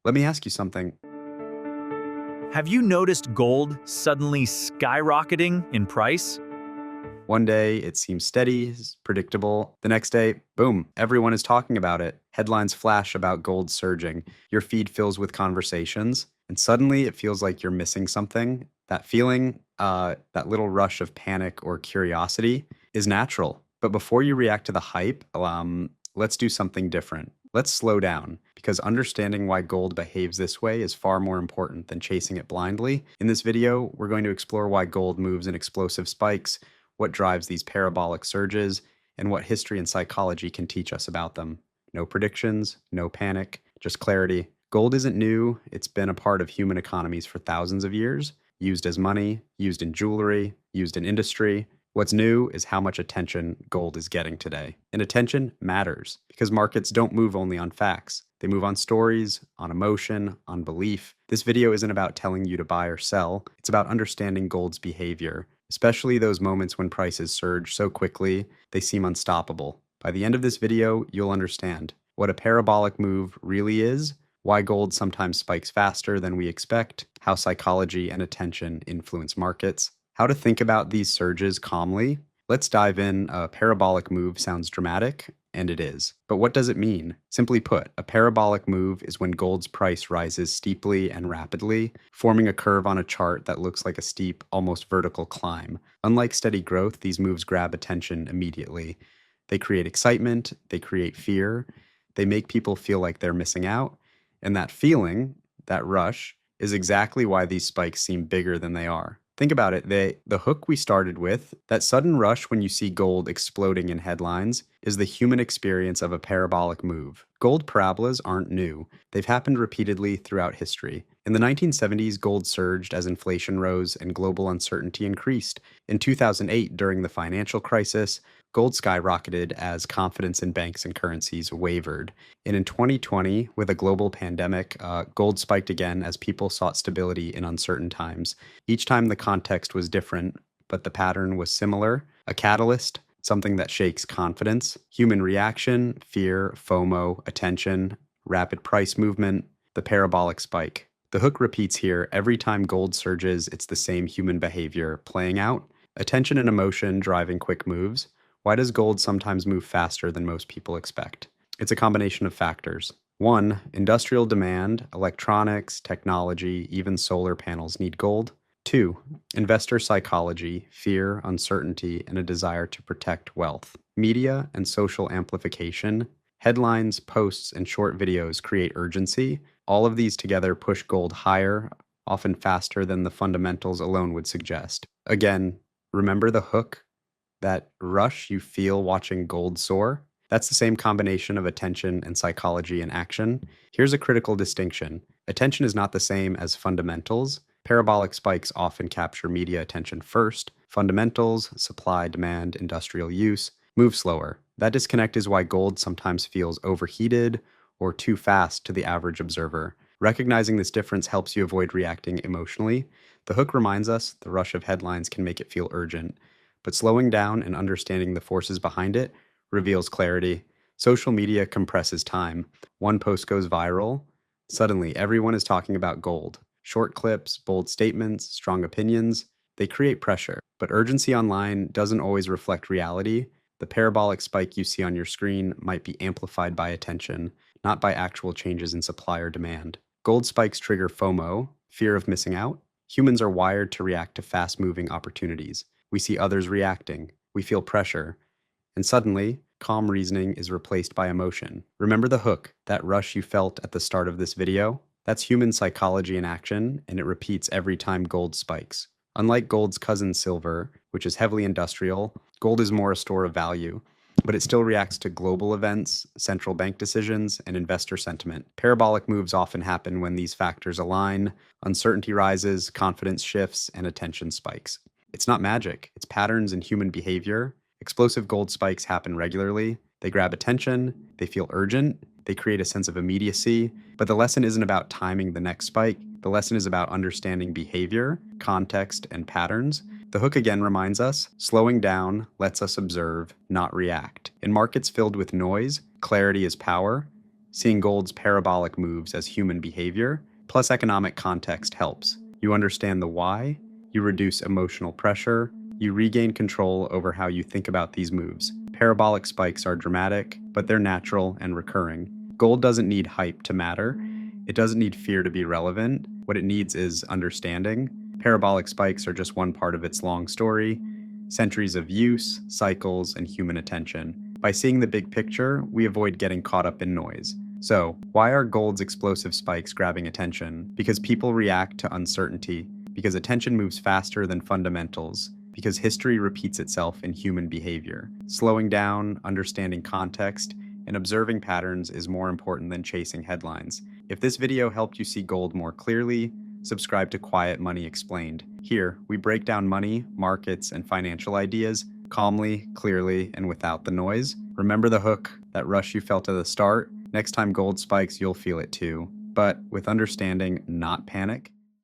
Let me ask you something. Have you noticed gold suddenly skyrocketing in price? One day it seems steady, predictable. The next day, boom, everyone is talking about it. Headlines flash about gold surging. Your feed fills with conversations, and suddenly it feels like you're missing something. That feeling, that little rush of panic or curiosity is natural. But before you react to the hype, let's do something different. Let's slow down because understanding why gold behaves this way is far more important than chasing it blindly. In this video, we're going to explore why gold moves in explosive spikes, what drives these parabolic surges, and what history and psychology can teach us about them. No predictions, no panic, just clarity. Gold isn't new, it's been a part of human economies for thousands of years, used as money, used in jewelry, used in industry. What's new is how much attention gold is getting today. And attention matters because markets don't move only on facts. They move on stories, on emotion, on belief. This video isn't about telling you to buy or sell. It's about understanding gold's behavior, especially those moments when prices surge so quickly they seem unstoppable. By the end of this video, you'll understand what a parabolic move really is, why gold sometimes spikes faster than we expect, how psychology and attention influence markets, how to think about these surges calmly. Let's dive in. A parabolic move sounds dramatic, and it is. But what does it mean? Simply put, a parabolic move is when gold's price rises steeply and rapidly, forming a curve on a chart that looks like a steep, almost vertical climb. Unlike steady growth, these moves grab attention immediately. They create excitement, they create fear, they make people feel like they're missing out, and that feeling, that rush, is exactly why these spikes seem bigger than they are. Think about it. The hook we started with, that sudden rush when you see gold exploding in headlines, is the human experience of a parabolic move. Gold parabolas aren't new. They've happened repeatedly throughout history. In the 1970s, gold surged as inflation rose and global uncertainty increased. In 2008, during the financial crisis, gold skyrocketed as confidence in banks and currencies wavered. And in 2020, with a global pandemic, gold spiked again as people sought stability in uncertain times. Each time the context was different, but the pattern was similar. A catalyst, something that shakes confidence, human reaction, fear, FOMO, attention, rapid price movement, the parabolic spike. The hook repeats here. Every time gold surges, it's the same human behavior playing out. Attention and emotion driving quick moves. Why does gold sometimes move faster than most people expect? It's a combination of factors. One, industrial demand, electronics, technology, even solar panels need gold. Two, investor psychology, fear, uncertainty, and a desire to protect wealth. Media and social amplification. Headlines, posts, and short videos create urgency. All of these together push gold higher, often faster than the fundamentals alone would suggest. Again, remember the hook? That rush you feel watching gold soar? That's the same combination of attention and psychology in action. Here's a critical distinction. Attention is not the same as fundamentals. Parabolic spikes often capture media attention first. Fundamentals, supply, demand, industrial use, move slower. That disconnect is why gold sometimes feels overheated or too fast to the average observer. Recognizing this difference helps you avoid reacting emotionally. The hook reminds us the rush of headlines can make it feel urgent, but slowing down and understanding the forces behind it reveals clarity. Social media compresses time. One post goes viral. Suddenly, everyone is talking about gold. Short clips, bold statements, strong opinions, they create pressure. But urgency online doesn't always reflect reality. The parabolic spike you see on your screen might be amplified by attention, not by actual changes in supply or demand. Gold spikes trigger FOMO, fear of missing out. Humans are wired to react to fast-moving opportunities. We see others reacting. We feel pressure. And suddenly, calm reasoning is replaced by emotion. Remember the hook, that rush you felt at the start of this video? That's human psychology in action, and it repeats every time gold spikes. Unlike gold's cousin silver, which is heavily industrial, gold is more a store of value, but it still reacts to global events, central bank decisions, and investor sentiment. Parabolic moves often happen when these factors align, uncertainty rises, confidence shifts, and attention spikes. It's not magic, it's patterns in human behavior. Explosive gold spikes happen regularly. They grab attention, they feel urgent, they create a sense of immediacy. But the lesson isn't about timing the next spike. The lesson is about understanding behavior, context, and patterns. The hook again reminds us, slowing down lets us observe, not react. In markets filled with noise, clarity is power. Seeing gold's parabolic moves as human behavior, plus economic context helps. You understand the why, you reduce emotional pressure, you regain control over how you think about these moves. Parabolic spikes are dramatic, but they're natural and recurring. Gold doesn't need hype to matter. It doesn't need fear to be relevant. What it needs is understanding. Parabolic spikes are just one part of its long story. Centuries of use, cycles, and human attention. By seeing the big picture, we avoid getting caught up in noise. So, why are gold's explosive spikes grabbing attention? Because people react to uncertainty. Because attention moves faster than fundamentals. Because history repeats itself in human behavior. Slowing down, understanding context, and observing patterns is more important than chasing headlines. If this video helped you see gold more clearly, subscribe to Quiet Money Explained. Here, we break down money, markets, and financial ideas calmly, clearly, and without the noise. Remember the hook, that rush you felt at the start? Next time gold spikes, you'll feel it too. But with understanding, not panic.